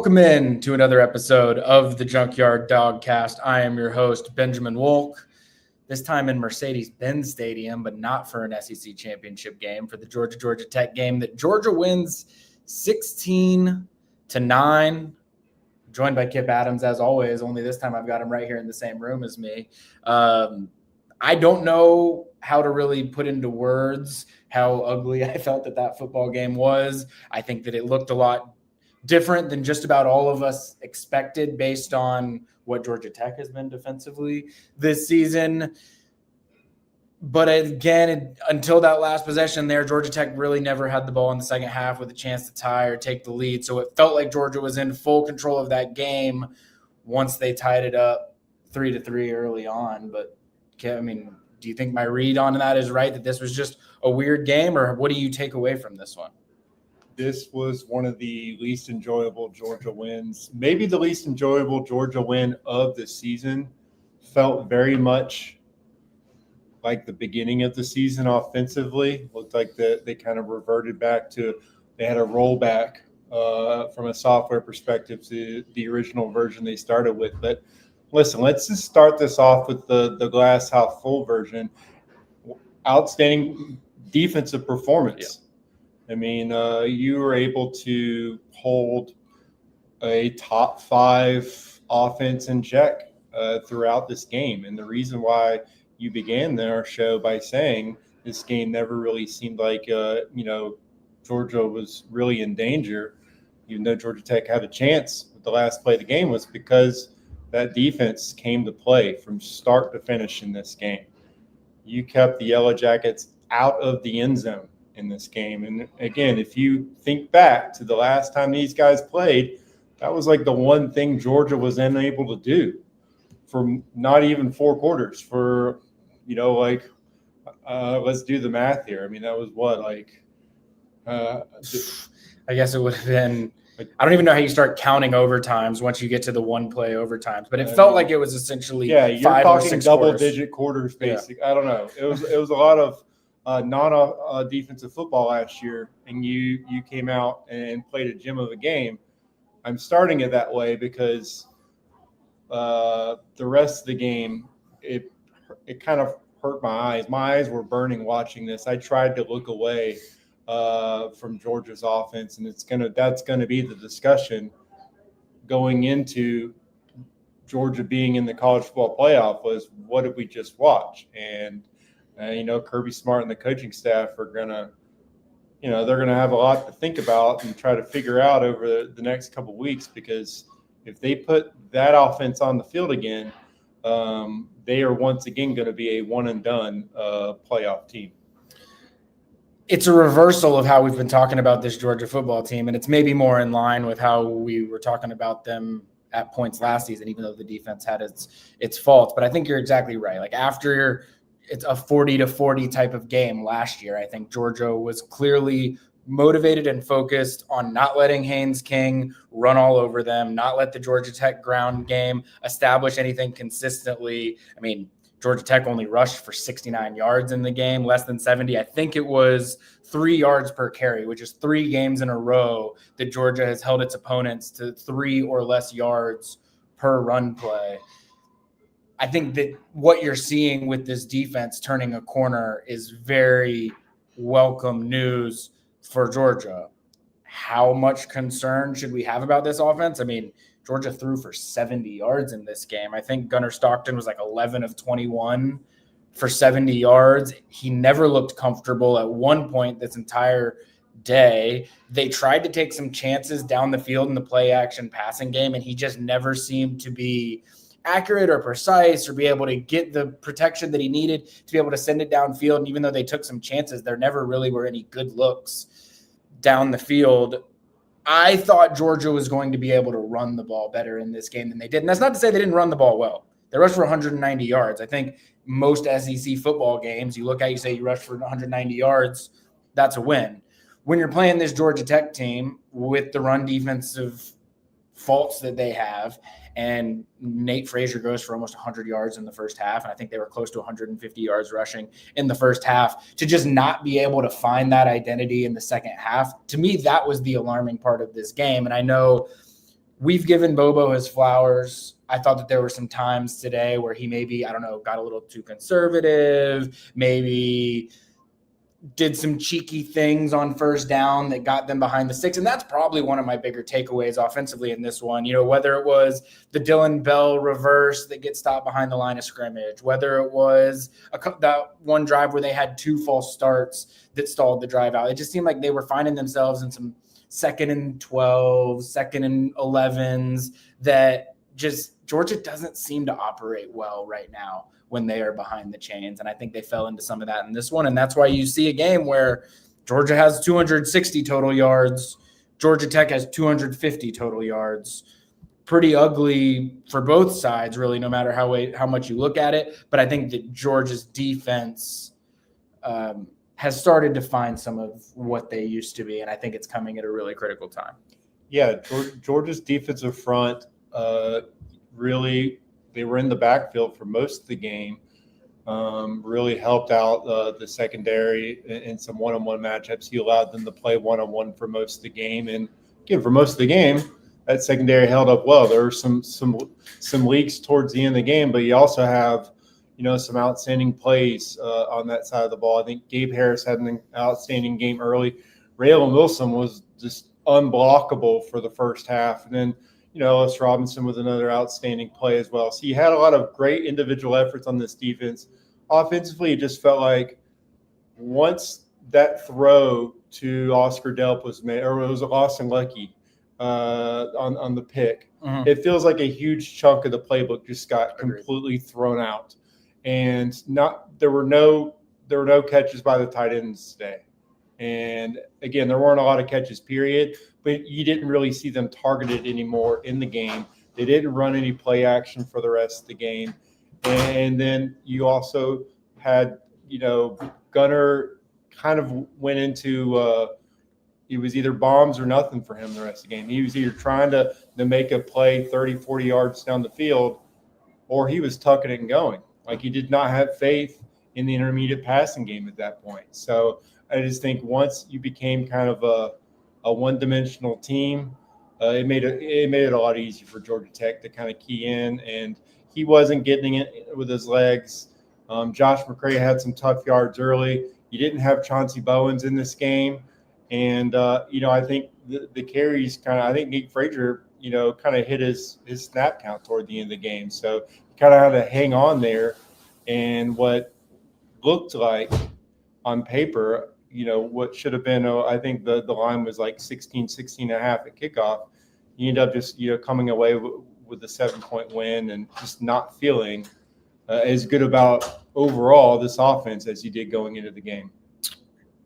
Welcome in to another episode of the Junkyard Dawgcast. I am your host, Benjamin Wolk, this time in Mercedes-Benz Stadium, but not for an SEC championship game, for the Georgia Tech game that Georgia wins 16-9. Joined by Kipp Adams, as always, only this time I've got him right here in the same room as me. I don't know how to really put into words how ugly I felt that football game was. I think that it looked a lot different than just about all of us expected based on what Georgia Tech has been defensively this season. But again, until that last possession there, Georgia Tech really never had the ball in the second half with a chance to tie or take the lead. So it felt like Georgia was in full control of that game once they tied it up 3-3 early on. But, I mean, do you think my read on that is right, that this was just a weird game, or what do you take away from this one? This was one of the least enjoyable Georgia wins, maybe the least enjoyable Georgia win of the season. Felt very much like the beginning of the season offensively. Looked like they kind of reverted back to, they had a rollback from a software perspective to the original version they started with. But listen, let's just start this off with the glass half full version. Outstanding defensive performance. Yeah. I mean, you were able to hold a top 5 offense in check throughout this game. And the reason why you began our show by saying this game never really seemed like, Georgia was really in danger, even though Georgia Tech had a chance with the last play of the game, was because that defense came to play from start to finish in this game. You kept the Yellow Jackets out of the end zone in this game. And again, if you think back to the last time these guys played, that was like the one thing Georgia was unable to do for not even 4 quarters. For, let's do the math here. I mean, that was what, I guess it would have been, I don't even know how you start counting overtimes once you get to the one play overtimes, but it felt like it was essentially 5 or 6 double-digit quarters, basic. Yeah. I don't know. It was a lot of non-defensive football last year, and you came out and played a gem of a game. I'm starting it that way because the rest of the game, it kind of hurt my eyes. My eyes were burning watching this. I tried to look away from Georgia's offense, and that's gonna be the discussion going into Georgia being in the college football playoff, was what did we just watch? And Kirby Smart and the coaching staff are gonna, they're gonna have a lot to think about and try to figure out over the next couple of weeks, because if they put that offense on the field again, they are once again going to be a one and done playoff team. It's a reversal of how we've been talking about this Georgia football team, and it's maybe more in line with how we were talking about them at points last season, even though the defense had its faults. But I think you're exactly right. Like, after it's a 40-40 type of game last year, I think Georgia was clearly motivated and focused on not letting Haynes King run all over them, not let the Georgia Tech ground game establish anything consistently. I mean, Georgia Tech only rushed for 69 yards in the game, less than 70. I think it was 3 yards per carry, which is 3 games in a row that Georgia has held its opponents to 3 or less yards per run play. I think that what you're seeing with this defense turning a corner is very welcome news for Georgia. How much concern should we have about this offense? I mean, Georgia threw for 70 yards in this game. I think Gunnar Stockton was like 11 of 21 for 70 yards. He never looked comfortable at one point this entire day. They tried to take some chances down the field in the play action passing game, and he just never seemed to be accurate or precise or be able to get the protection that he needed to be able to send it downfield. And even though they took some chances, there never really were any good looks down the field. I thought Georgia was going to be able to run the ball better in this game than they did. And that's not to say they didn't run the ball well. They rushed for 190 yards. I think most SEC football games, you look at, you say you rush for 190 yards, that's a win. When you're playing this Georgia Tech team with the run defensive faults that they have, and Nate Frazier goes for almost 100 yards in the first half, and I think they were close to 150 yards rushing in the first half, to just not be able to find that identity in the second half, to me, that was the alarming part of this game. And I know we've given Bobo his flowers. I thought that there were some times today where he maybe, I don't know, got a little too conservative, maybe did some cheeky things on first down that got them behind the sticks. And that's probably one of my bigger takeaways offensively in this one. Whether it was the Dylan Bell reverse that gets stopped behind the line of scrimmage, whether it was that one drive where they had 2 false starts that stalled the drive out. It just seemed like they were finding themselves in some 2nd and 12, 2nd and 11s that just Georgia doesn't seem to operate well right now when they are behind the chains. And I think they fell into some of that in this one. And that's why you see a game where Georgia has 260 total yards. Georgia Tech has 250 total yards. Pretty ugly for both sides, really, no matter how much you look at it. But I think that Georgia's defense has started to find some of what they used to be. And I think it's coming at a really critical time. Yeah, Georgia's defensive front really – they were in the backfield for most of the game, really helped out the secondary in some one-on-one matchups. He allowed them to play one-on-one for most of the game. And again, for most of the game, that secondary held up well. There were some leaks towards the end of the game, but you also have, some outstanding plays on that side of the ball. I think Gabe Harris had an outstanding game early. Raylan Wilson was just unblockable for the first half. And then, Ellis Robinson with another outstanding play as well. So you had a lot of great individual efforts on this defense. Offensively, it just felt like once that throw to Oscar Delp was made, or it was Austin Lucky on the pick, it feels like a huge chunk of the playbook just got completely thrown out. And there were no catches by the tight ends today. And again, there weren't a lot of catches, period, but you didn't really see them targeted anymore in the game. They didn't run any play action for the rest of the game. And then you also had, Gunner kind of went into it was either bombs or nothing for him the rest of the game. He was either trying to make a play 30, 40 yards down the field, or he was tucking it and going. Like, he did not have faith in the intermediate passing game at that point. So I just think once you became kind of a one-dimensional team, it made it a lot easier for Georgia Tech to kind of key in, and he wasn't getting it with his legs. Josh McCray had some tough yards early. You didn't have Chauncey Bowens in this game, and I think the carries I think Nick Frazier kind of hit his snap count toward the end of the game, so he kind of had to hang on there, and what looked like on paper, what should have been, I think the line was like 16 and a half at kickoff. You end up just, coming away with a 7-point win and just not feeling as good about overall this offense as you did going into the game.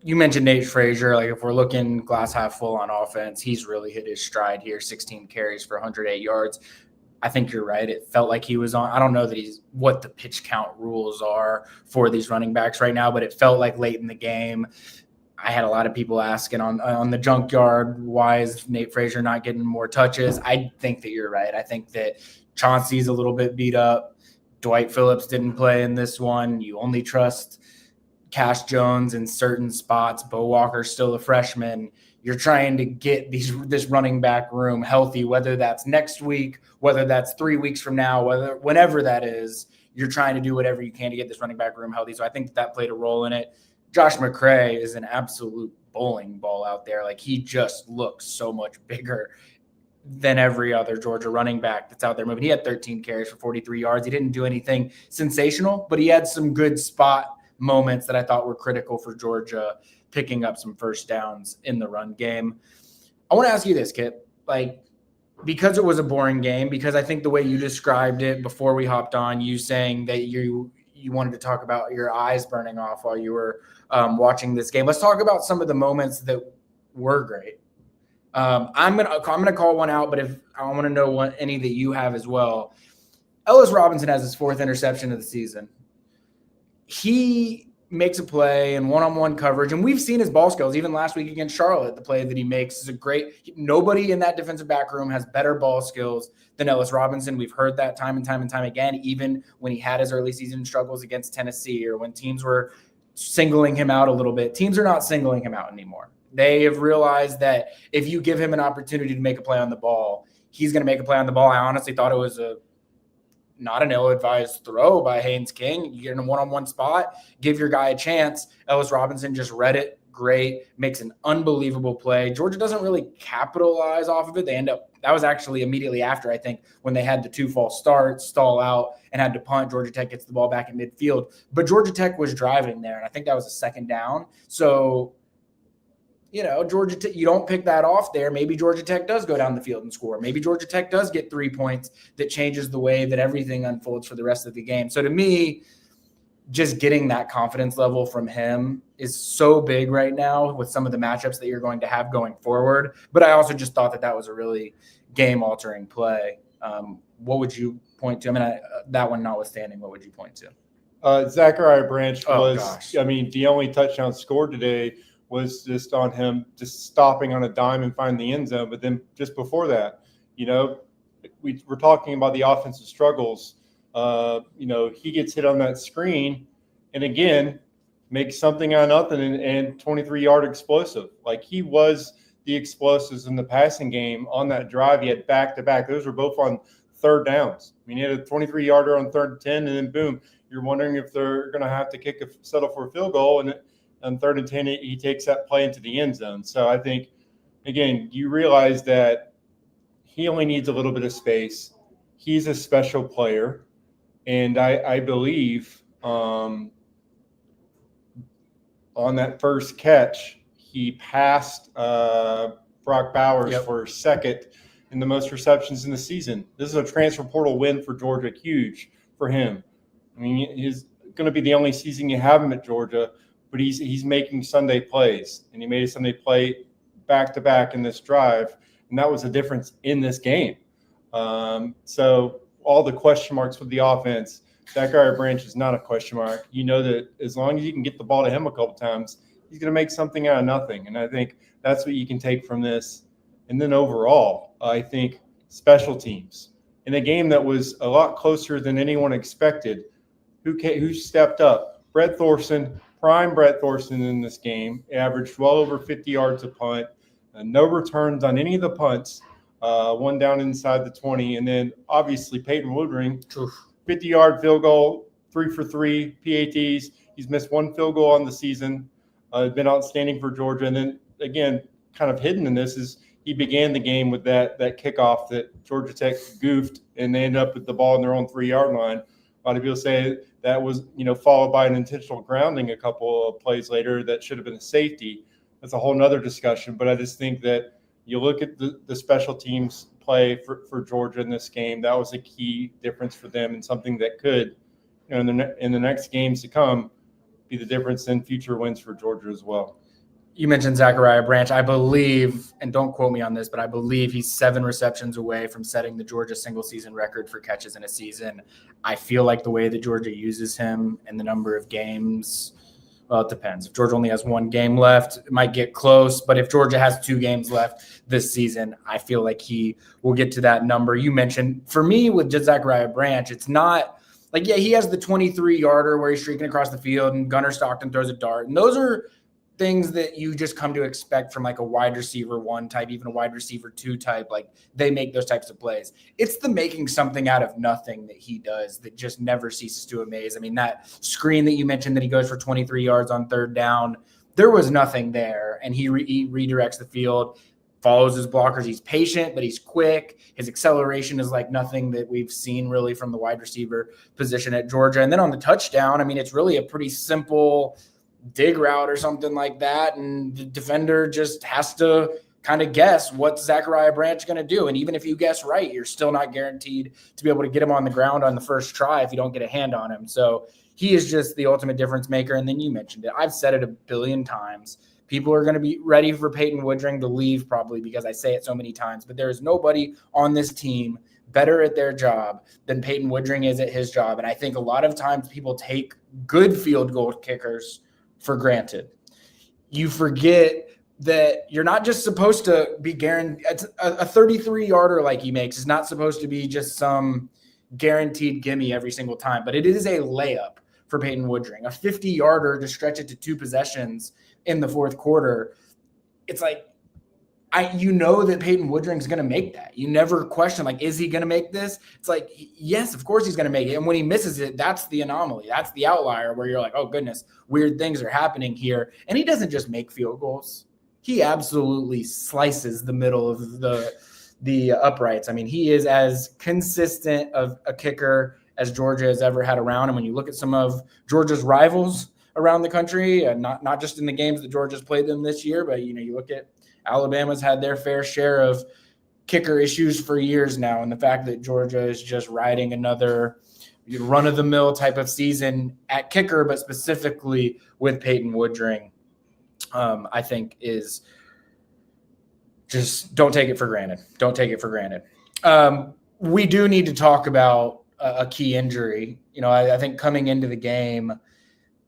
You mentioned Nate Frazier. Like, if we're looking glass half full on offense, he's really hit his stride here, 16 carries for 108 yards. I think you're right. It felt like he was on. I don't know that he's what the pitch count rules are for these running backs right now, but it felt like late in the game. I had a lot of people asking on the Junkyard, why is Nate Frazier not getting more touches? I think that you're right. I think that Chauncey's a little bit beat up. Dwight Phillips didn't play in this one. You only trust Cash Jones in certain spots. Bo Walker's still a freshman. You're trying to get this running back room healthy, whether that's next week, whether that's 3 weeks from now, whenever that is. You're trying to do whatever you can to get this running back room healthy. So I think that played a role in it. Josh McCray is an absolute bowling ball out there. Like, he just looks so much bigger than every other Georgia running back that's out there moving. He had 13 carries for 43 yards. He didn't do anything sensational, but he had some good spot moments that I thought were critical for Georgia picking up some first downs in the run game. I want to ask you this, Kipp. Like, because it was a boring game, because I think the way you described it before we hopped on, you saying that you wanted to talk about your eyes burning off while you were watching this game. Let's talk about some of the moments that were great. I'm gonna call one out, but if I want to know what any that you have as well. Ellis Robinson has his 4th interception of the season. He makes a play in one-on-one coverage, and we've seen his ball skills even last week against Charlotte. The play that he makes is nobody in that defensive back room has better ball skills than Ellis Robinson. We've heard that time and time and time again, even when he had his early season struggles against Tennessee, or when teams were singling him out a little bit. Teams are not singling him out anymore. They have realized that if you give him an opportunity to make a play on the ball, he's going to make a play on the ball. I honestly thought it was not an ill-advised throw by Haynes King. You get in a one-on-one spot, give your guy a chance. Ellis Robinson just read it great, makes an unbelievable play. Georgia doesn't really capitalize off of it. That was actually immediately after, I think, when they had the 2 false starts, stall out, and had to punt. Georgia Tech gets the ball back in midfield. But Georgia Tech was driving there, and I think that was a second down. So, Georgia Tech, you don't pick that off there. Maybe Georgia Tech does go down the field and score. Maybe Georgia Tech does get 3 points that changes the way that everything unfolds for the rest of the game. So to me, just getting that confidence level from him is so big right now with some of the matchups that you're going to have going forward. But I also just thought that was a really game-altering play. What would you point to? I mean, that one notwithstanding, what would you point to? Zachariah Branch the only touchdown scored today was just on him just stopping on a dime and finding the end zone. But then just before that, we're talking about the offensive struggles. He gets hit on that screen and again makes something out of nothing and 23-yard explosive. Like he was the explosives in the passing game on that drive. He had back-to-back. Those were both on third downs. I mean, he had a 23-yarder on 3rd and 10, and then boom, you're wondering if they're going to have to settle for a field goal. And on 3rd and 10, he takes that play into the end zone. So I think, again, you realize that he only needs a little bit of space. He's a special player. And I believe on that first catch, he passed Brock Bowers for second in the most receptions in the season. This is a transfer portal win for Georgia, huge for him. I mean, he's going to be the only season you have him at Georgia, but he's making Sunday plays, and he made a Sunday play back-to-back in this drive, and that was the difference in this game. So all the question marks with the offense, Zachariah Branch is not a question mark. You know that as long as you can get the ball to him a couple times, he's going to make something out of nothing. And I think that's what you can take from this. And then overall, I think special teams. In a game that was a lot closer than anyone expected, who stepped up? Brett Thorson, prime Brett Thorson in this game, averaged well over 50 yards a punt, no returns on any of the punts. One down inside the 20, and then obviously Peyton Woodring, 50-yard field goal, 3 for 3 PATs. He's missed 1 field goal on the season. Been outstanding for Georgia. And then again, kind of hidden in this is he began the game with that kickoff that Georgia Tech goofed, and they ended up with the ball in their own 3-yard line. A lot of people say that was followed by an intentional grounding a couple of plays later that should have been a safety. That's a whole nother discussion. But I just think that you look at the special teams play for Georgia in this game. That was a key difference for them, and something that could, in the next games to come, be the difference in future wins for Georgia as well. You mentioned Zachariah Branch. I believe, and don't quote me on this, but I believe he's 7 receptions away from setting the Georgia single-season record for catches in a season. I feel like the way that Georgia uses him and the number of games – well, it depends. If Georgia only has 1 game left, it might get close. But if Georgia has 2 games left this season, I feel like he will get to that number. You mentioned, for me, with just Zachariah Branch, it's not like, he has the 23-yarder where he's streaking across the field and Gunnar Stockton throws a dart. And those are things that you just come to expect from like a wide receiver 1 type, even a wide receiver 2 type. Like they make those types of plays. It's the making something out of nothing that he does that just never ceases to amaze. I mean, that screen that you mentioned that he goes for 23 yards on 3rd down, there was nothing there. And he redirects the field, follows his blockers. He's patient, but he's quick. His acceleration is like nothing that we've seen really from the wide receiver position at Georgia. And then on the touchdown, I mean, it's really a pretty simple dig route or something like that, and the defender just has to kind of guess what Zachariah Branch going to do. And even if you guess right, you're still not guaranteed to be able to get him on the ground on the first try if you don't get a hand on him. So he is just the ultimate difference maker. And then you mentioned it. I've said it a billion times. People are going to be ready for Peyton Woodring to leave probably because I say it so many times, but there is nobody on this team better at their job than Peyton Woodring is at his job. And I think a lot of times people take good field goal kickers for granted. You forget that you're not just supposed to be guaranteed. A 33-yarder like he makes is not supposed to be just some guaranteed gimme every single time, but it is a layup for Peyton Woodring. A 50-yarder to stretch it to 2 possessions in the 4th quarter. It's like, you know that Peyton Woodring's going to make that. You never question, like, is he going to make this? It's like, yes, of course he's going to make it. And when he misses it, that's the anomaly. That's the outlier where you're like, oh, goodness, weird things are happening here. And he doesn't just make field goals. He absolutely slices the middle of the uprights. I mean, he is as consistent of a kicker as Georgia has ever had around. And when you look at some of Georgia's rivals around the country, not just in the games that Georgia's played them this year, but, you look at Alabama's had their fair share of kicker issues for years now. And the fact that Georgia is just riding another run-of-the-mill type of season at kicker, but specifically with Peyton Woodring, I think is just don't take it for granted. Don't take it for granted. We do need to talk about a key injury. I think coming into the game,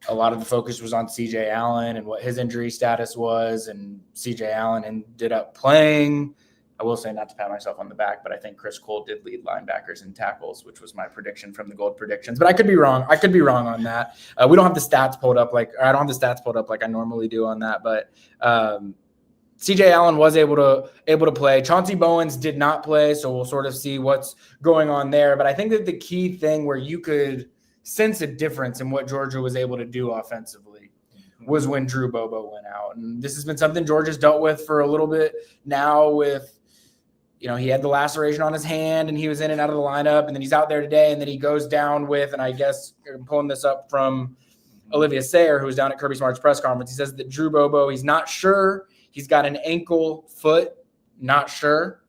a lot of the focus was on C.J. Allen and what his injury status was, and C.J. Allen ended up playing. I will say, not to pat myself on the back, but I think Chris Cole did lead linebackers in tackles, which was my prediction from the Gold Predictions. But I could be wrong. I could be wrong on that. We don't have the stats pulled up like I normally do on that. But C.J. Allen was able to play. Chauncey Bowens did not play, so we'll sort of see what's going on there. But I think that the key thing where you could sense a difference in what Georgia was able to do offensively was when Drew Bobo went out. And this has been something Georgia's dealt with for a little bit now with, he had the laceration on his hand and he was in and out of the lineup, and then he's out there today, and then he goes down with, and I guess I'm pulling this up from Olivia Sayer, who was down at Kirby Smart's press conference. He says that Drew Bobo, he's not sure. He's got an ankle, foot, not sure.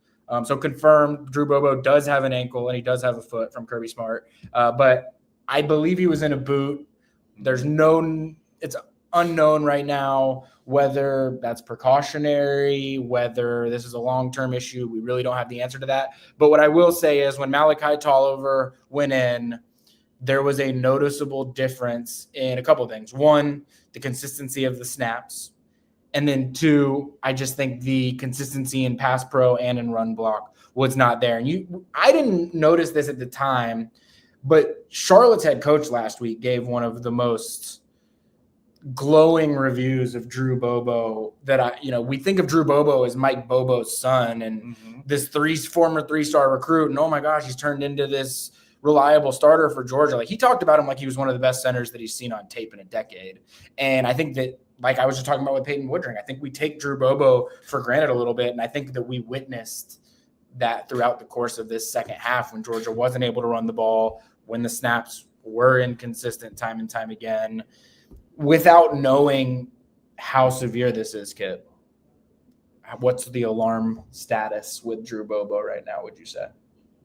So confirmed, Drew Bobo does have an ankle and he does have a foot from Kirby Smart. But I believe he was in a boot. It's unknown right now whether that's precautionary, whether this is a long-term issue. We really don't have the answer to that. But what I will say is when Malachi Tolliver went in, there was a noticeable difference in a couple of things. One, the consistency of the snaps. And then two, I just think the consistency in pass pro and in run block was not there. And I didn't notice this at the time, but Charlotte's head coach last week gave one of the most glowing reviews of Drew Bobo that we think of Drew Bobo as Mike Bobo's son and this former three-star recruit. And oh my gosh, he's turned into this reliable starter for Georgia. Like, he talked about him like he was one of the best centers that he's seen on tape in a decade. And I think that, like I was just talking about with Peyton Woodring, I think we take Drew Bobo for granted a little bit. And I think that we witnessed that throughout the course of this second half when Georgia wasn't able to run the ball, when the snaps were inconsistent time and time again, without knowing how severe this is, Kipp. What's the alarm status with Drew Bobo right now, would you say?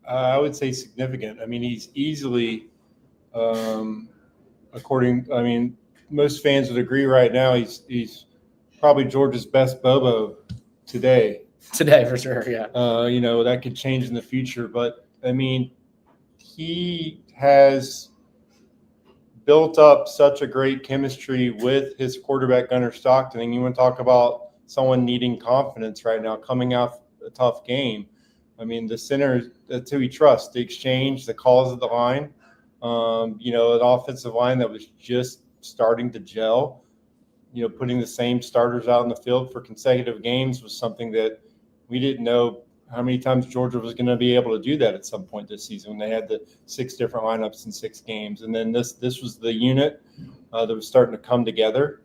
I would say significant. I mean, he's easily, most fans would agree right now he's probably Georgia's best Bobo today. Today, for sure, yeah. That could change in the future. But, I mean, he has built up such a great chemistry with his quarterback, Gunnar Stockton. And you want to talk about someone needing confidence right now, coming off a tough game. I mean, the center, that's who he trusts. The exchange, the calls of the line, an offensive line that was just starting to gel. Putting the same starters out in the field for consecutive games was something that we didn't know how many times Georgia was going to be able to do that at some point this season when they had the 6 different lineups in 6 games. And then this was the unit that was starting to come together.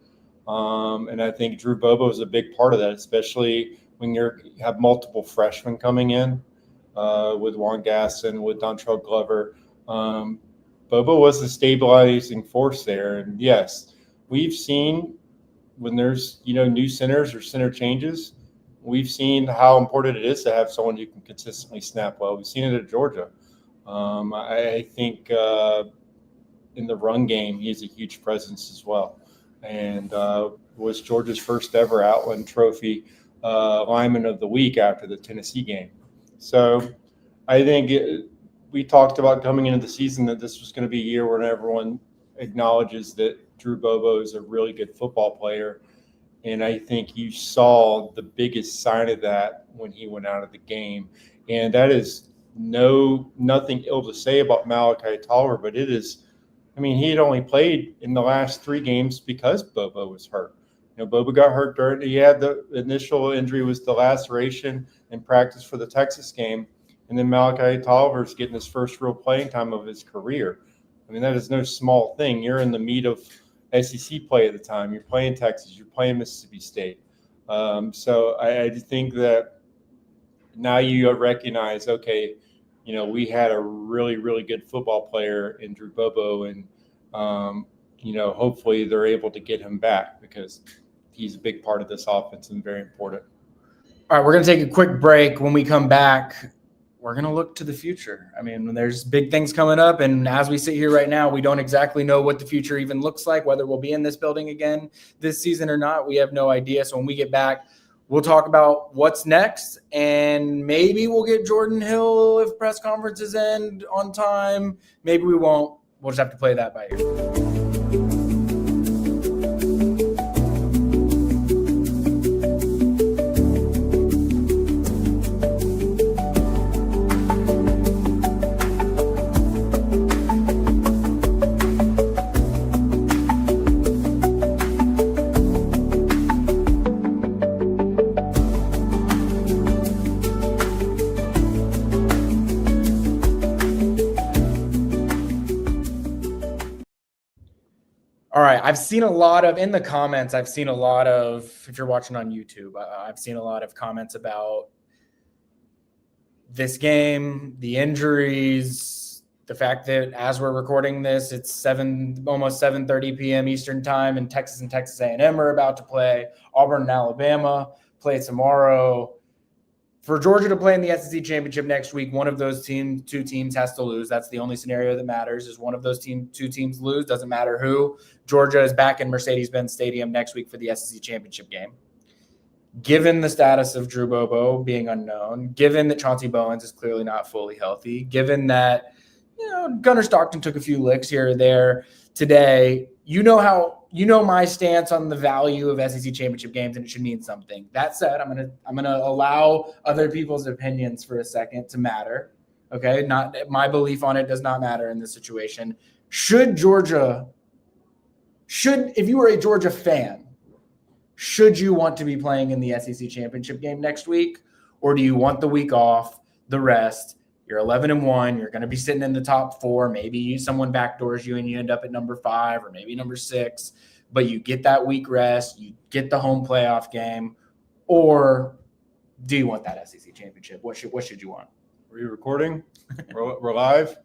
And I think Drew Bobo is a big part of that, especially when you have multiple freshmen coming in with Juan Gasson, with Dontrell Glover. Bobo was the stabilizing force there. And yes, we've seen when there's, new centers or center changes, we've seen how important it is to have someone who can consistently snap well. We've seen it at Georgia. I think in the run game, he's a huge presence as well. And was Georgia's first ever Outland Trophy lineman of the week after the Tennessee game. So I think we talked about coming into the season that this was going to be a year when everyone acknowledges that Drew Bobo is a really good football player. And I think you saw the biggest sign of that when he went out of the game. And that is nothing ill to say about Malachi Tolliver, but it is, he had only played in the last 3 games because Bobo was hurt. Boba got hurt he had the initial injury was the laceration in practice for the Texas game. And then Malachi Tolliver's getting his first real playing time of his career. I mean, that is no small thing. You're in the meat of SEC play at the time. You're playing Texas. You're playing Mississippi State. So I think that now you recognize, okay, we had a really, really good football player in Drew Bobo, and, hopefully they're able to get him back because he's a big part of this offense and very important. All right, we're going to take a quick break. When we come back, we're going to look to the future. I mean, there's big things coming up, and as we sit here right now, we don't exactly know what the future even looks like, whether we'll be in this building again this season or not. We have no idea. So when we get back, we'll talk about what's next, and maybe we'll get Jordan Hill if press conferences end on time. Maybe we won't. We'll just have to play that by ear. All right. I've seen a lot of, in the comments, if you're watching on YouTube, I've seen a lot of comments about this game, the injuries, the fact that as we're recording this, it's almost 7:30 p.m. Eastern time, and Texas A&M are about to play. Auburn and Alabama play tomorrow. For Georgia to play in the SEC championship next week, one of those two teams has to lose. That's the only scenario that matters, is one of those two teams lose. Doesn't matter who. Georgia is back in Mercedes-Benz Stadium next week for the SEC championship game. Given the status of Drew Bobo being unknown, given that Chauncey Bowens is clearly not fully healthy, given that Gunnar Stockton took a few licks here or there today, my stance on the value of SEC championship games, and it should mean something. That said, I'm gonna allow other people's opinions for a second to matter. Okay, not my belief on it does not matter in this situation. If you were a Georgia fan, should you want to be playing in the SEC championship game next week, or do you want the week off, the rest? You're 11-1. You're going to be sitting in the top 4. Maybe someone backdoors you and you end up at number 5 or maybe number 6. But you get that week rest. You get the home playoff game. Or do you want that SEC championship? What should you want? Are you recording? We're live.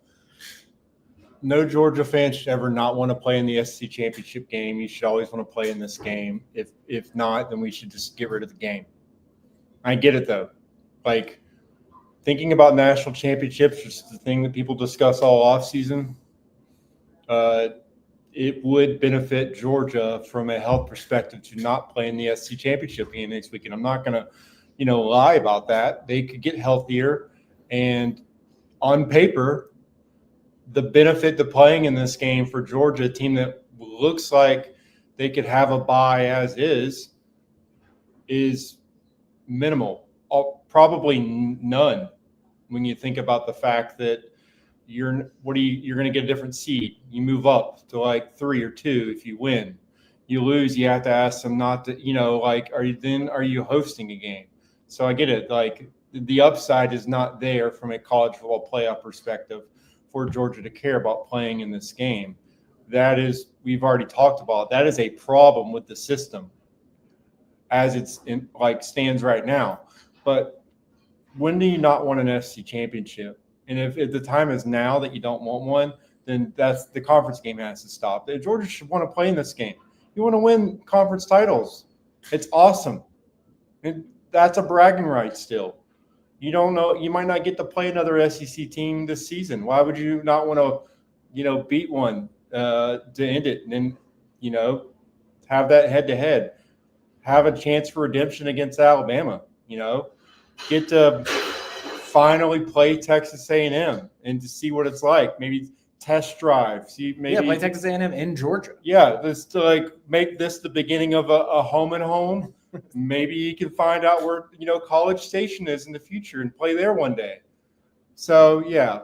No Georgia fan should ever not want to play in the SEC championship game. You should always want to play in this game. If not, then we should just get rid of the game. I get it though. Thinking about national championships is the thing that people discuss all offseason. It would benefit Georgia from a health perspective to not play in the SEC championship game next weekend. I'm not going to, lie about that. They could get healthier, and on paper, the benefit to playing in this game for Georgia, a team that looks like they could have a bye as is minimal. Probably none when you think about the fact that you're going to get a different seed. You move up to 3 or 2 if you win. You lose, you have to ask them not to, are you hosting a game? So I get it. The upside is not there from a college football playoff perspective for Georgia to care about playing in this game. That is, we've already talked about, that is a problem with the system as it's stands right now. But when do you not want an SEC championship? And if the time is now that you don't want one, then that's the conference game has to stop. Georgia should want to play in this game. You want to win conference titles. It's awesome. And that's a bragging right still. You don't know, you might not get to play another SEC team this season. Why would you not want to, beat one to end it and then, have that head-to-head, have a chance for redemption against Alabama, get to finally play Texas A&M and to see what it's like. Maybe test drive. Play Texas A&M in Georgia. Yeah, this to make this the beginning of a home and home. Maybe you can find out where College Station is in the future and play there one day. So yeah,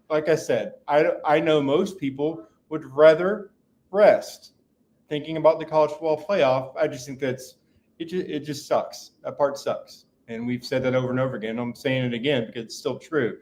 like I said, I know most people would rather rest thinking about the college football playoff, I just think it just sucks. That part sucks. And we've said that over and over again. I'm saying it again because it's still true.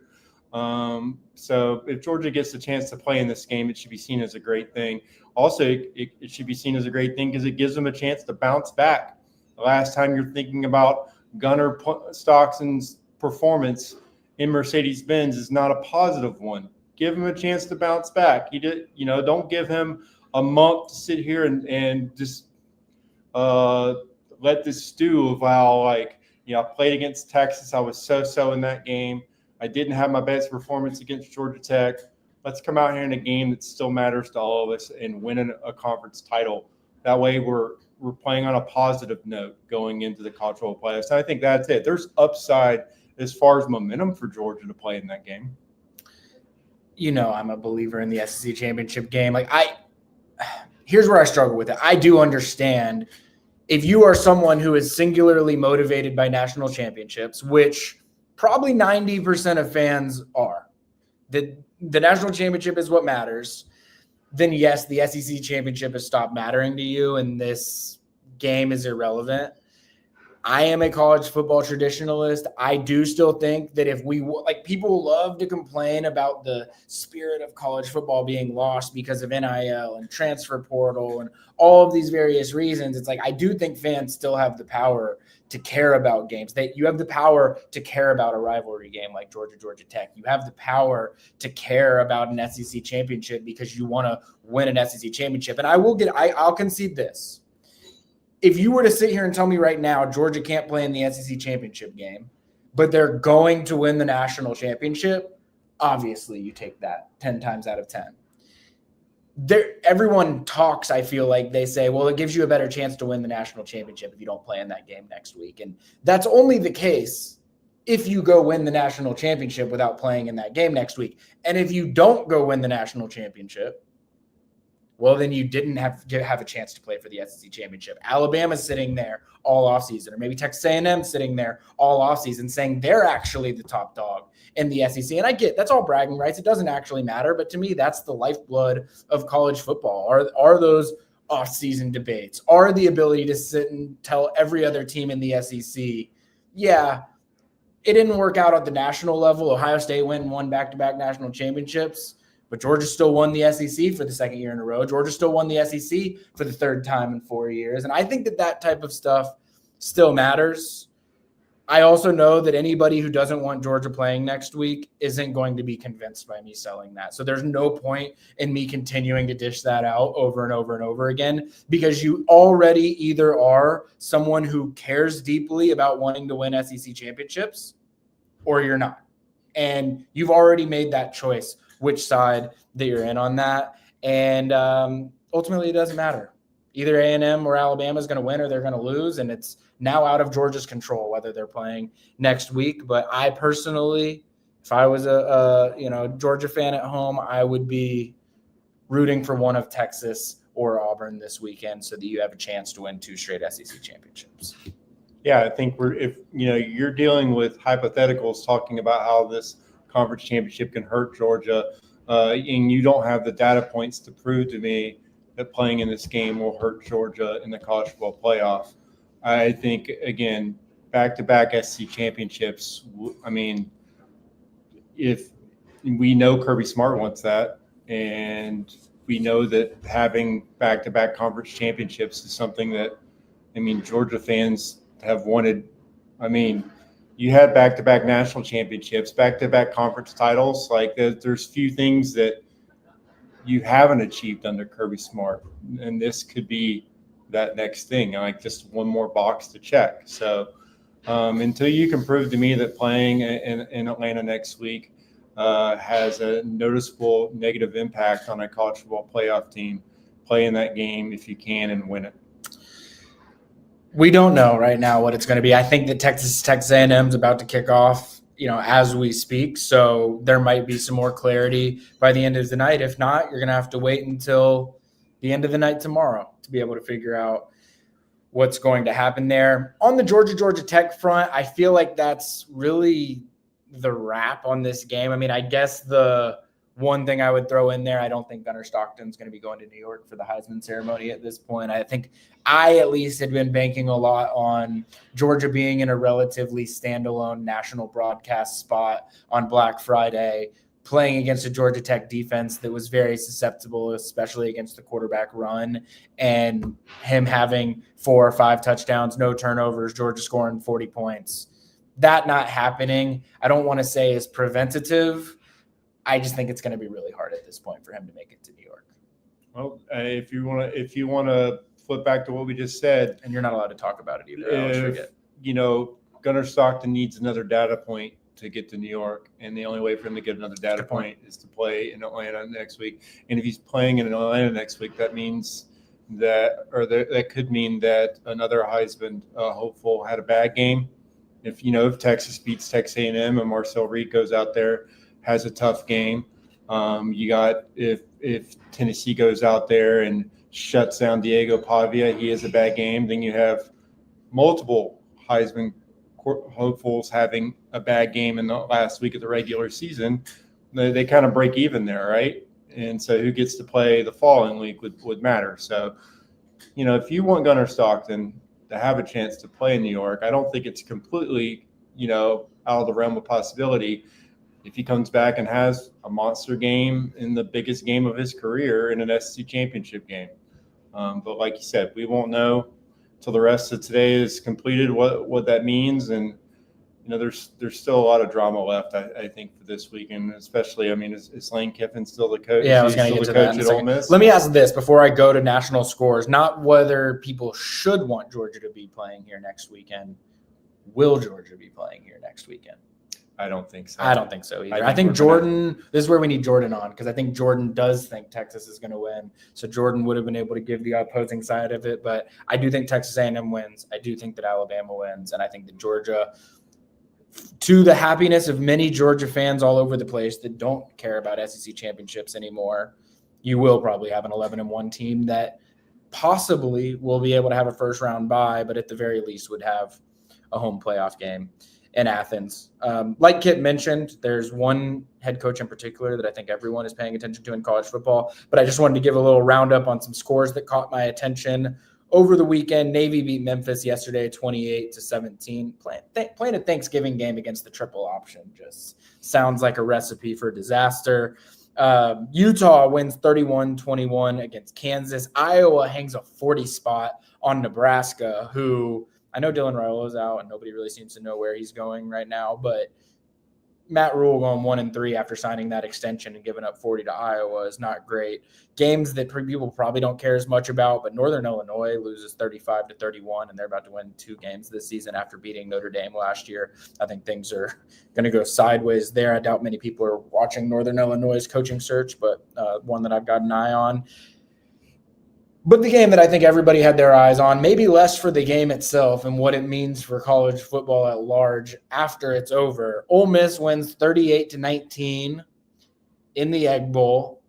So if Georgia gets the chance to play in this game, it should be seen as a great thing. Also, it should be seen as a great thing because it gives them a chance to bounce back. The last time you're thinking about Gunnar Stockson's performance in Mercedes-Benz is not a positive one. Give him a chance to bounce back. Don't give him a month to sit here and just let this stew of how, I played against Texas. I was so in that game. I didn't have my best performance against Georgia Tech. Let's come out here in a game that still matters to all of us and win a conference title. That way we're playing on a positive note going into the college football playoffs. And I think that's it. There's upside as far as momentum for Georgia to play in that game. I'm a believer in the SEC championship game. Here's where I struggle with it. I do understand if you are someone who is singularly motivated by national championships, which probably 90% of fans are, the national championship is what matters, then yes, the SEC championship has stopped mattering to you and this game is irrelevant. I am a college football traditionalist. I do still think that if people love to complain about the spirit of college football being lost because of NIL and transfer portal and all of these various reasons. It's I do think fans still have the power to care about games. That you have the power to care about a rivalry game like Georgia Tech. You have the power to care about an SEC championship because you want to win an SEC championship. And I'll concede this. If you were to sit here and tell me right now Georgia can't play in the SEC championship game, but they're going to win the national championship, obviously you take that 10 times out of 10. Everyone talks, I feel like they say, well, it gives you a better chance to win the national championship if you don't play in that game next week. And that's only the case if you go win the national championship without playing in that game next week. And if you don't go win the national championship, well, then you didn't have a chance to play for the SEC championship. Alabama's sitting there all offseason, or maybe Texas A&M sitting there all offseason saying they're actually the top dog in the SEC. And I get that's all bragging rights. It doesn't actually matter. But to me, that's the lifeblood of college football are those offseason debates, are the ability to sit and tell every other team in the SEC, yeah, it didn't work out at the national level. Ohio State went and won back-to-back national championships. But Georgia still won the SEC for the second year in a row. Georgia still won the SEC for the third time in 4 years. And I think that type of stuff still matters. I also know that anybody who doesn't want Georgia playing next week isn't going to be convinced by me selling that. So there's no point in me continuing to dish that out over and over and over again, because you already either are someone who cares deeply about wanting to win SEC championships or you're not. And you've already made that choice which side that you're in on that. And ultimately, it doesn't matter. Either A&M or Alabama is going to win or they're going to lose, and it's now out of Georgia's control whether they're playing next week. But I personally, if I was a Georgia fan at home, I would be rooting for one of Texas or Auburn this weekend so that you have a chance to win 2 straight SEC championships. Yeah, I think if you're dealing with hypotheticals talking about how this conference championship can hurt Georgia, and you don't have the data points to prove to me that playing in this game will hurt Georgia in the college football playoff. I think, again, back-to-back SEC championships, I mean, if we know Kirby Smart wants that, and we know that having back-to-back conference championships is something that, Georgia fans have wanted. You had back-to-back national championships, back-to-back conference titles. There's few things that you haven't achieved under Kirby Smart, and this could be that next thing, just one more box to check. So until you can prove to me that playing in Atlanta next week has a noticeable negative impact on a college football playoff team, play in that game if you can and win it. We don't know right now what it's going to be. I think that Texas A&M is about to kick off, as we speak. So there might be some more clarity by the end of the night. If not, you're going to have to wait until the end of the night tomorrow to be able to figure out what's going to happen there. On the Georgia Tech front, I feel like that's really the wrap on this game. I guess the One thing I would throw in there, I don't think Gunnar Stockton's going to be going to New York for the Heisman ceremony at this point. I think I at least had been banking a lot on Georgia being in a relatively standalone national broadcast spot on Black Friday, playing against a Georgia Tech defense that was very susceptible, especially against the quarterback run, and him having 4 or 5 touchdowns, no turnovers, Georgia scoring 40 points. That not happening, I don't want to say is preventative. I just think it's going to be really hard at this point for him to make it to New York. Well, if you want to flip back to what we just said, and you're not allowed to talk about it either. I always forget. Gunnar Stockton needs another data point to get to New York, and the only way for him to get another data point is to play in Atlanta next week. And if he's playing in Atlanta next week, that means that could mean that another Heisman hopeful had a bad game. If Texas beats Texas A&M and Marcel Reed goes out there, has a tough game. You got if Tennessee goes out there and shuts down Diego Pavia, he has a bad game. Then you have multiple Heisman hopefuls having a bad game in the last week of the regular season. They kind of break even there, right? And so who gets to play the following week would matter. So, if you want Gunnar Stockton to have a chance to play in New York, I don't think it's completely, out of the realm of possibility. If he comes back and has a monster game in the biggest game of his career in an SEC championship game. But like you said, we won't know till the rest of today is completed what that means. And, there's still a lot of drama left, I think, for this weekend, especially, is Lane Kiffin still the coach? Yeah, I was going to get to that in a second. Let me ask this before I go to national scores, not whether people should want Georgia to be playing here next weekend. Will Georgia be playing here next weekend? I don't think so. I don't think so either. I think Jordan – this is where we need Jordan on, because I think Jordan does think Texas is going to win. So Jordan would have been able to give the opposing side of it. But I do think Texas A&M wins. I do think that Alabama wins. And I think that Georgia, to the happiness of many Georgia fans all over the place that don't care about SEC championships anymore, you will probably have an 11-1 team that possibly will be able to have a first-round bye, but at the very least would have a home playoff game in Athens. Like Kipp mentioned, there's one head coach in particular that I think everyone is paying attention to in college football, but I just wanted to give a little roundup on some scores that caught my attention over the weekend. Navy beat Memphis yesterday 28-17. Playing a Thanksgiving game against the triple option just sounds like a recipe for disaster. Utah wins 31-21 against Kansas. Iowa hangs a 40 spot on Nebraska, who – I know Dylan Raiola's out and nobody really seems to know where he's going right now, but Matt Rule going 1-3 after signing that extension and giving up 40 to Iowa is not great. Games that people probably don't care as much about, but Northern Illinois loses 35-31, and they're about to win 2 games this season after beating Notre Dame last year. I think things are going to go sideways there. I doubt many people are watching Northern Illinois' coaching search, but one that I've got an eye on. But the game that I think everybody had their eyes on, maybe less for the game itself and what it means for college football at large after it's over. Ole Miss wins 38-19 in the Egg Bowl.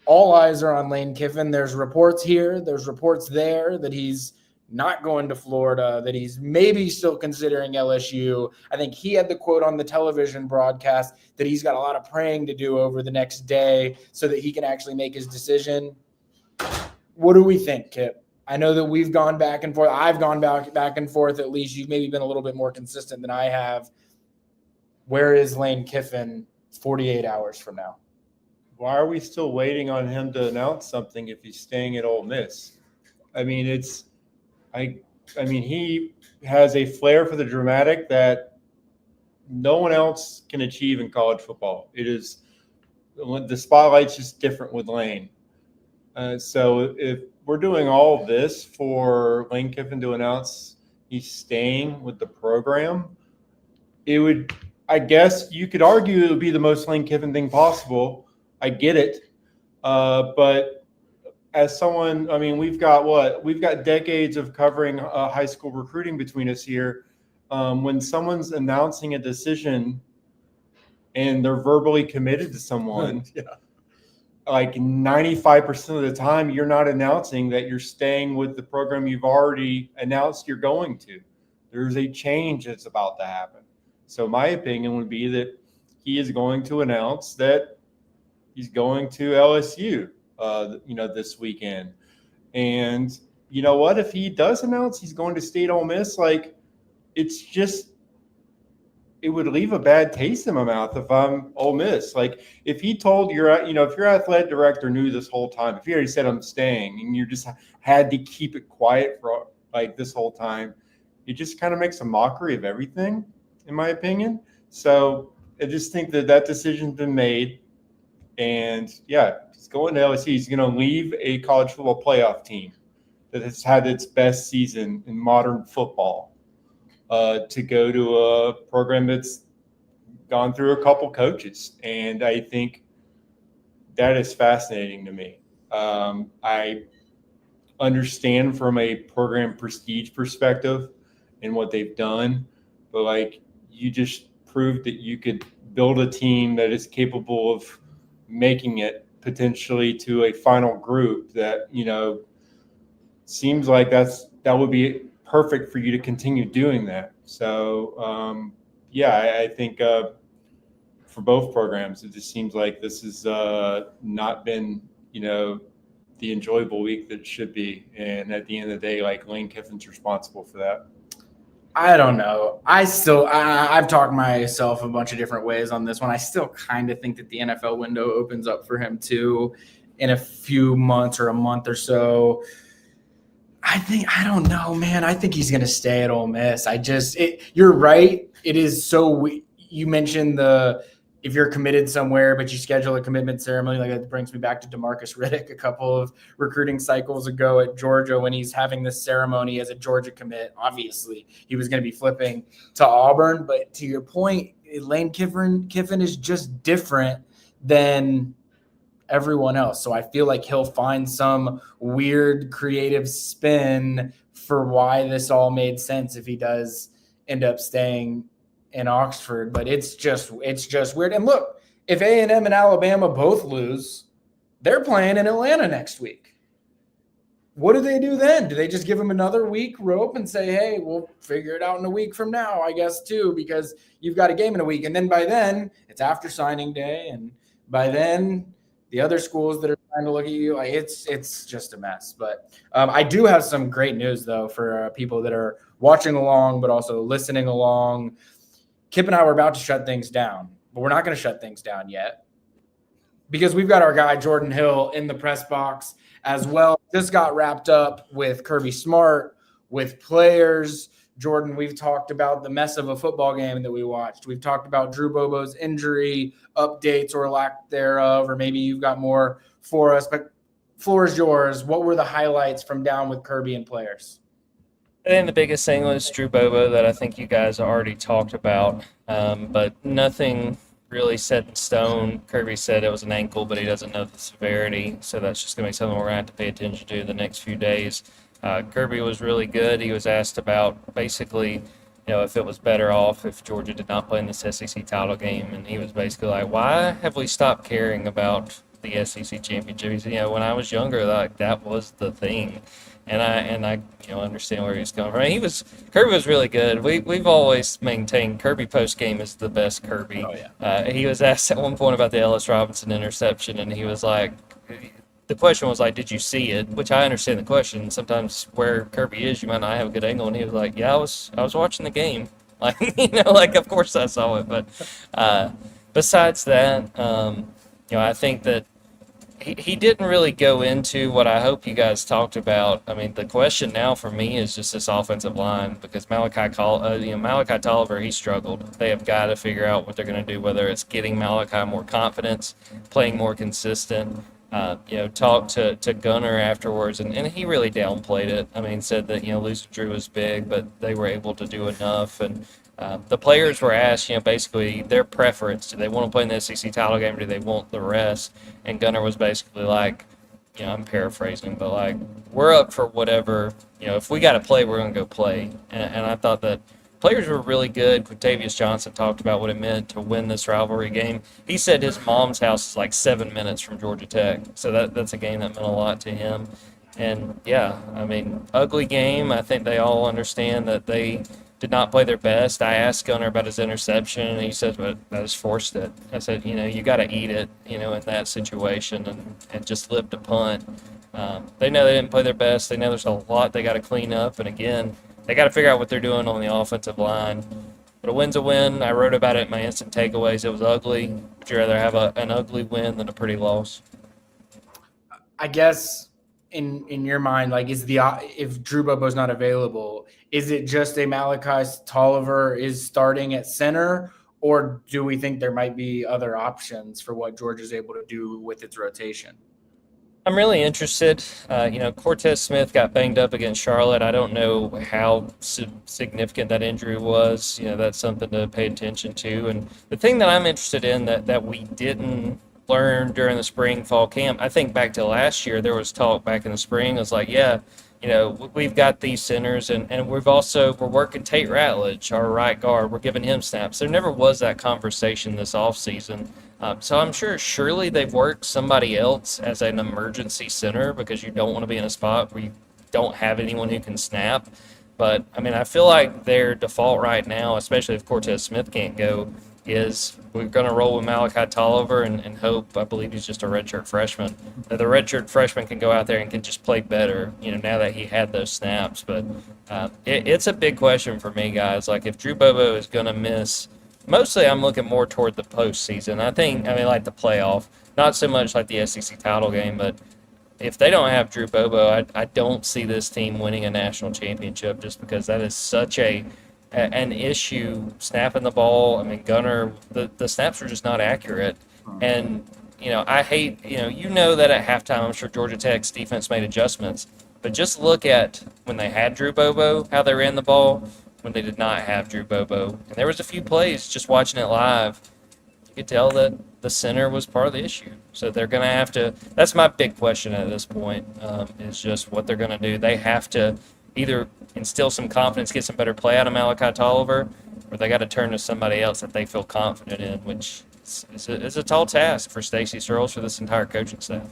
All eyes are on Lane Kiffin. There's reports here, there's reports there that he's not going to Florida, that he's maybe still considering LSU. I think he had the quote on the television broadcast that he's got a lot of praying to do over the next day so that he can actually make his decision. What do we think, Kipp? I know that we've gone back and forth. I've gone back and forth at least. You've maybe been a little bit more consistent than I have. Where is Lane Kiffin 48 hours from now? Why are we still waiting on him to announce something if he's staying at Ole Miss? He has a flair for the dramatic that no one else can achieve in college football. It is the spotlight's just different with Lane. So if we're doing all of this for Lane Kiffin to announce he's staying with the program, I guess you could argue it would be the most Lane Kiffin thing possible. I get it. But as someone, we've got decades of covering high school recruiting between us here. When someone's announcing a decision and they're verbally committed to someone, yeah. Like 95% of the time, you're not announcing that you're staying with the program you've already announced you're going to. There's a change that's about to happen. So my opinion would be that he is going to announce that He's going to LSU, this weekend. And you know what? If he does announce he's going to State Ole Miss, like, it would leave a bad taste in my mouth if I'm Ole Miss. Like, if he told if your athletic director knew this whole time, if he already said I'm staying, and you just had to keep it quiet for like this whole time, it just kind of makes a mockery of everything, in my opinion. So I just think that decision's been made, and yeah, he's going to LSU. He's going to leave a college football playoff team that has had its best season in modern football to go to a program that's gone through a couple coaches. And I think that is fascinating to me. I understand from a program prestige perspective and what they've done, but like, you just proved that you could build a team that is capable of making it potentially to a final group that, seems like that would be perfect for you to continue doing that. So, I think for both programs, it just seems like this has not been, the enjoyable week that it should be. And at the end of the day, like, Lane Kiffin's responsible for that. I don't know. I've talked myself a bunch of different ways on this one. I still kind of think that the NFL window opens up for him too in a few months or a month or so. I don't know, man. I think he's going to stay at Ole Miss. You're right. It is so, you mentioned if you're committed somewhere, but you schedule a commitment ceremony, like that brings me back to DeMarcus Riddick a couple of recruiting cycles ago at Georgia when he's having this ceremony as a Georgia commit. Obviously, he was going to be flipping to Auburn. But to your point, Lane Kiffin is just different than everyone else. So I feel like he'll find some weird creative spin for why this all made sense if he does end up staying in Oxford. But it's just weird. And look, if A&M and Alabama both lose, they're playing in Atlanta next week. What do they do then? Do they just give them another week rope and say, hey, we'll figure it out in a week from now, I guess, too, because you've got a game in a week. And then by then it's after signing day. And by then the other schools that are trying to look at you, like, it's just a mess. But I do have some great news, though, for people that are watching along but also listening along. Kipp and I were about to shut things down, but we're not going to shut things down yet because we've got our guy Jordan Hill in the press box as well. Just got wrapped up with Kirby Smart, with players. Jordan, we've talked about the mess of a football game that we watched. We've talked about Drew Bobo's injury updates or lack thereof, or maybe you've got more for us. But floor is yours. What were the highlights from down with Kirby and players? I think the biggest thing was Drew Bobo that I think you guys already talked about, but nothing really set in stone. Kirby said it was an ankle, but he doesn't know the severity, so that's just going to be something we're going to have to pay attention to the next few days. Kirby was really good. He was asked about basically, if it was better off if Georgia did not play in this SEC title game, and he was basically like, why have we stopped caring about the SEC championship? He said, when I was younger, like, that was the thing. And I understand where he's coming from. Kirby was really good. We've always maintained Kirby post game is the best Kirby. Oh, yeah. He was asked at one point about the Ellis Robinson interception, and he was like, the question was like, did you see it? Which I understand the question. Sometimes where Kirby is, you might not have a good angle. And he was like, yeah, I was watching the game. Like, of course I saw it. But besides that, I think that he didn't really go into what I hope you guys talked about. I mean, the question now for me is just this offensive line, because Malachi Tolliver, he struggled. They have got to figure out what they're going to do, whether it's getting Malachi more confidence, playing more consistent. Talked to Gunner afterwards, and he really downplayed it. I mean, said that, losing Drew was big, but they were able to do enough. And the players were asked, basically their preference. Do they want to play in the SEC title game, or do they want the rest? And Gunner was basically like, I'm paraphrasing, but like, we're up for whatever. If we got to play, we're going to go play. And I thought that players were really good. Quintavious Johnson talked about what it meant to win this rivalry game. He said his mom's house is like 7 minutes from Georgia Tech. So that's a game that meant a lot to him. And, ugly game. I think they all understand that they did not play their best. I asked Gunner about his interception, and he said, "But I just forced it." I said, you got to eat it, in that situation, and just live to punt. They know they didn't play their best. They know there's a lot they got to clean up, and again, they got to figure out what they're doing on the offensive line. But a win's a win. I wrote about it in my instant takeaways. It was ugly. Would you rather have an ugly win than a pretty loss? I guess in your mind, like, if Drew Bobo's not available, is it just a Malachi Tolliver is starting at center, or do we think there might be other options for what Georgia's able to do with its rotation? I'm really interested. Cortez Smith got banged up against Charlotte. I don't know how significant that injury was. That's something to pay attention to. And the thing that I'm interested in that we didn't learn during the spring fall camp, I think back to last year, there was talk back in the spring. It was like, we've got these centers, and we're working Tate Ratledge, our right guard. We're giving him snaps. There never was that conversation this offseason. So I'm surely they've worked somebody else as an emergency center because you don't want to be in a spot where you don't have anyone who can snap. But, I feel like their default right now, especially if Cortez Smith can't go, is we're going to roll with Malachi Tolliver and hope, I believe he's just a redshirt freshman, that the redshirt freshman can go out there and can just play better, now that he had those snaps. But it's a big question for me, guys. Like, if Drew Bobo is going to miss, mostly I'm looking more toward the postseason. Like the playoff, not so much like the SEC title game, but if they don't have Drew Bobo, I don't see this team winning a national championship just because that is such an issue snapping the ball. Gunner, the snaps are just not accurate. And, I hate, that at halftime, I'm sure Georgia Tech's defense made adjustments. But just look at when they had Drew Bobo, how they ran the ball, when they did not have Drew Bobo. And there was a few plays, just watching it live, you could tell that the center was part of the issue. So they're going to have to – that's my big question at this point, is just what they're going to do. They have to either instill some confidence, get some better play out of Malachi Tolliver, or they got to turn to somebody else that they feel confident in, which is a tall task for Stacey Searles, for this entire coaching staff.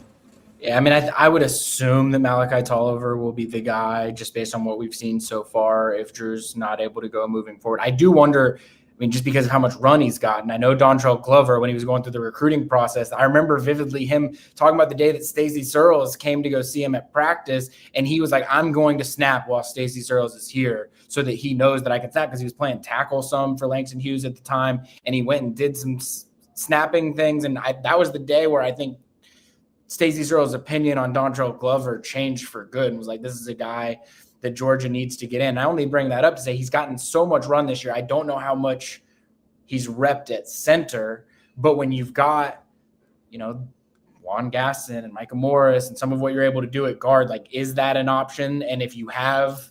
Yeah, I would assume that Malachi Tolliver will be the guy just based on what we've seen so far if Drew's not able to go moving forward. I do wonder – just because of how much run he's gotten. I know Dontrell Glover, when he was going through the recruiting process, I remember vividly him talking about the day that Stacey Searles came to go see him at practice, and he was like, I'm going to snap while Stacey Searles is here so that he knows that I can snap, because he was playing tackle some for Langston Hughes at the time, and he went and did some snapping things, and that was the day where I think Stacey Searles' opinion on Dontrell Glover changed for good and was like, this is a guy that Georgia needs to get in. I only bring that up to say he's gotten so much run this year. I don't know how much he's repped at center, but when you've got, Juan Gaston and Micah Morris and some of what you're able to do at guard, like, is that an option? And if you have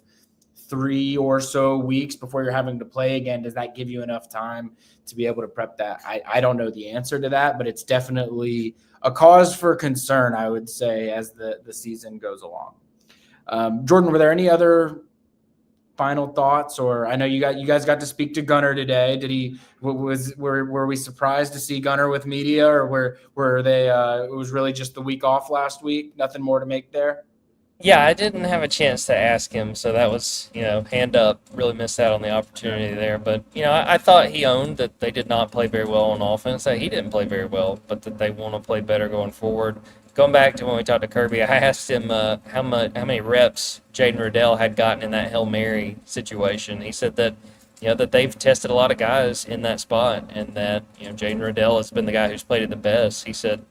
3 or so weeks before you're having to play again, does that give you enough time to be able to prep that? I don't know the answer to that, but it's definitely a cause for concern, I would say, as the season goes along. Jordan, were there any other final thoughts? Or I know you guys got to speak to Gunner today. Were we surprised to see Gunner with media, or were they? It was really just the week off last week. Nothing more to make there. Yeah, I didn't have a chance to ask him, so that was, hand up. Really missed out on the opportunity there. But, I thought he owned that they did not play very well on offense, that he didn't play very well, but that they want to play better going forward. Going back to when we talked to Kirby, I asked him how many reps Jaden Riddell had gotten in that Hail Mary situation. He said that, that they've tested a lot of guys in that spot, and that, Jaden Riddell has been the guy who's played it the best. He said,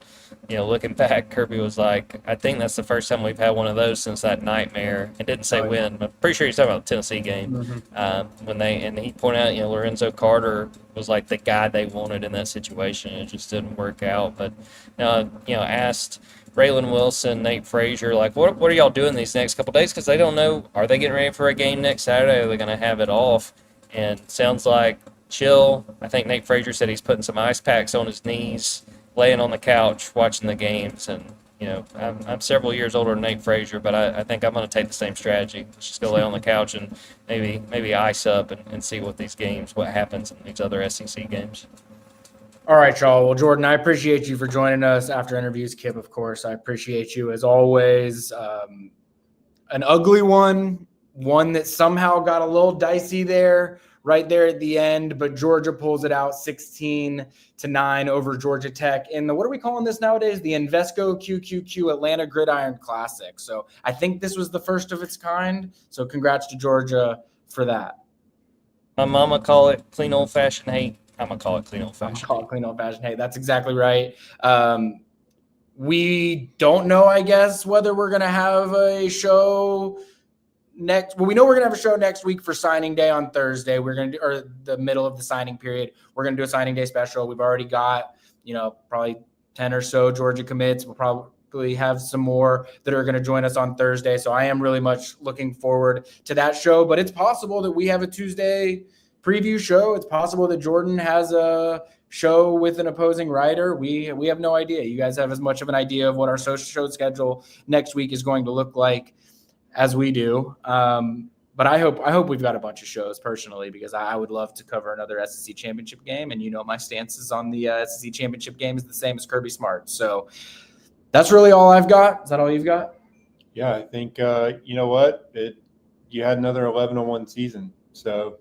looking back, Kirby was like, I think that's the first time we've had one of those since that nightmare. It didn't say when, but I'm pretty sure he's talking about the Tennessee game. Mm-hmm. And he pointed out, Lorenzo Carter was like the guy they wanted in that situation. It just didn't work out. But, asked Braylon Wilson, Nate Frazier, like, what are y'all doing these next couple days? Because they don't know, are they getting ready for a game next Saturday? Or are they going to have it off? And sounds like chill. I think Nate Frazier said he's putting some ice packs on his knees, laying on the couch, watching the games. And, I'm several years older than Nate Frazier, but I think I'm going to take the same strategy. Let's just go lay on the couch and maybe ice up and see what happens in these other SEC games. All right, y'all. Well, Jordan, I appreciate you for joining us after interviews. Kipp, of course, I appreciate you as always. An ugly one one that somehow got a little dicey there, right there at the end, but Georgia pulls it out 16-9 over Georgia Tech in the, what are we calling this nowadays? The Invesco QQQ Atlanta Gridiron Classic. So I think this was the first of its kind. So congrats to Georgia for that. My mama call it clean old fashioned hate. I'm gonna call it clean old fashioned. Call it clean old fashioned hate. That's exactly right. We don't know, I guess, whether we're gonna have a show next. Well, we know we're gonna have a show next week for signing day on Thursday. We're gonna do, or the middle of the signing period. We're gonna do a signing day special. We've already got, probably 10 or so Georgia commits. We'll probably have some more that are going to join us on Thursday. So I am really much looking forward to that show, but it's possible that we have a Tuesday preview show. It's possible that Jordan has a show with an opposing writer. We have no idea. You guys have as much of an idea of what our show schedule next week is going to look like as we do. But I hope we've got a bunch of shows personally, because I would love to cover another SEC championship game. And my stances on the SEC championship game is the same as Kirby Smart. So that's really all I've got. Is that all you've got? Yeah, I think, you know what? You had another 11-1 season. So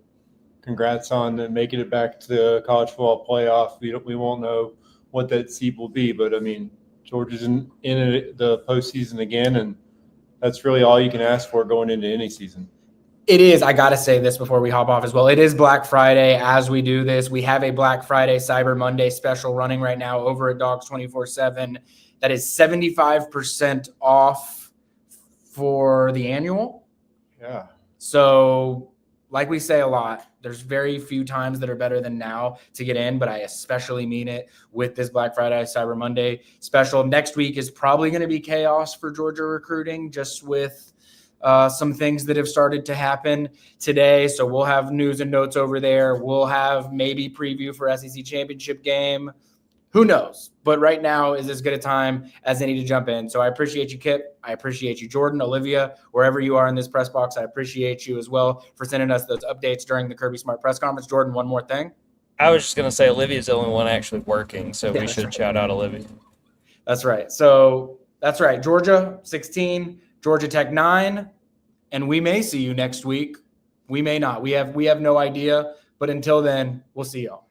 congrats on making it back to the college football playoff. We won't know what that seed will be, but, I mean, Georgia's in the postseason again, and that's really all you can ask for going into any season. It is. I got to say this before we hop off as well. It is Black Friday as we do this. We have a Black Friday Cyber Monday special running right now over at Dogs 24/7. That is 75% off for the annual. Yeah. So like we say a lot, there's very few times that are better than now to get in, but I especially mean it with this Black Friday Cyber Monday special. Next week is probably going to be chaos for Georgia recruiting, just with some things that have started to happen today. So we'll have news and notes over there. We'll have maybe preview for SEC championship game. Who knows? But right now is as good a time as any to jump in. So I appreciate you, Kipp. I appreciate you, Jordan, Olivia, wherever you are in this press box. I appreciate you as well for sending us those updates during the Kirby Smart press conference. Jordan, one more thing. I was just going to say Olivia's the only one actually working, so we should shout out Olivia. That's right. So that's right. Georgia 16, Georgia Tech 9, and we may see you next week. We may not. We have no idea. But until then, we'll see y'all.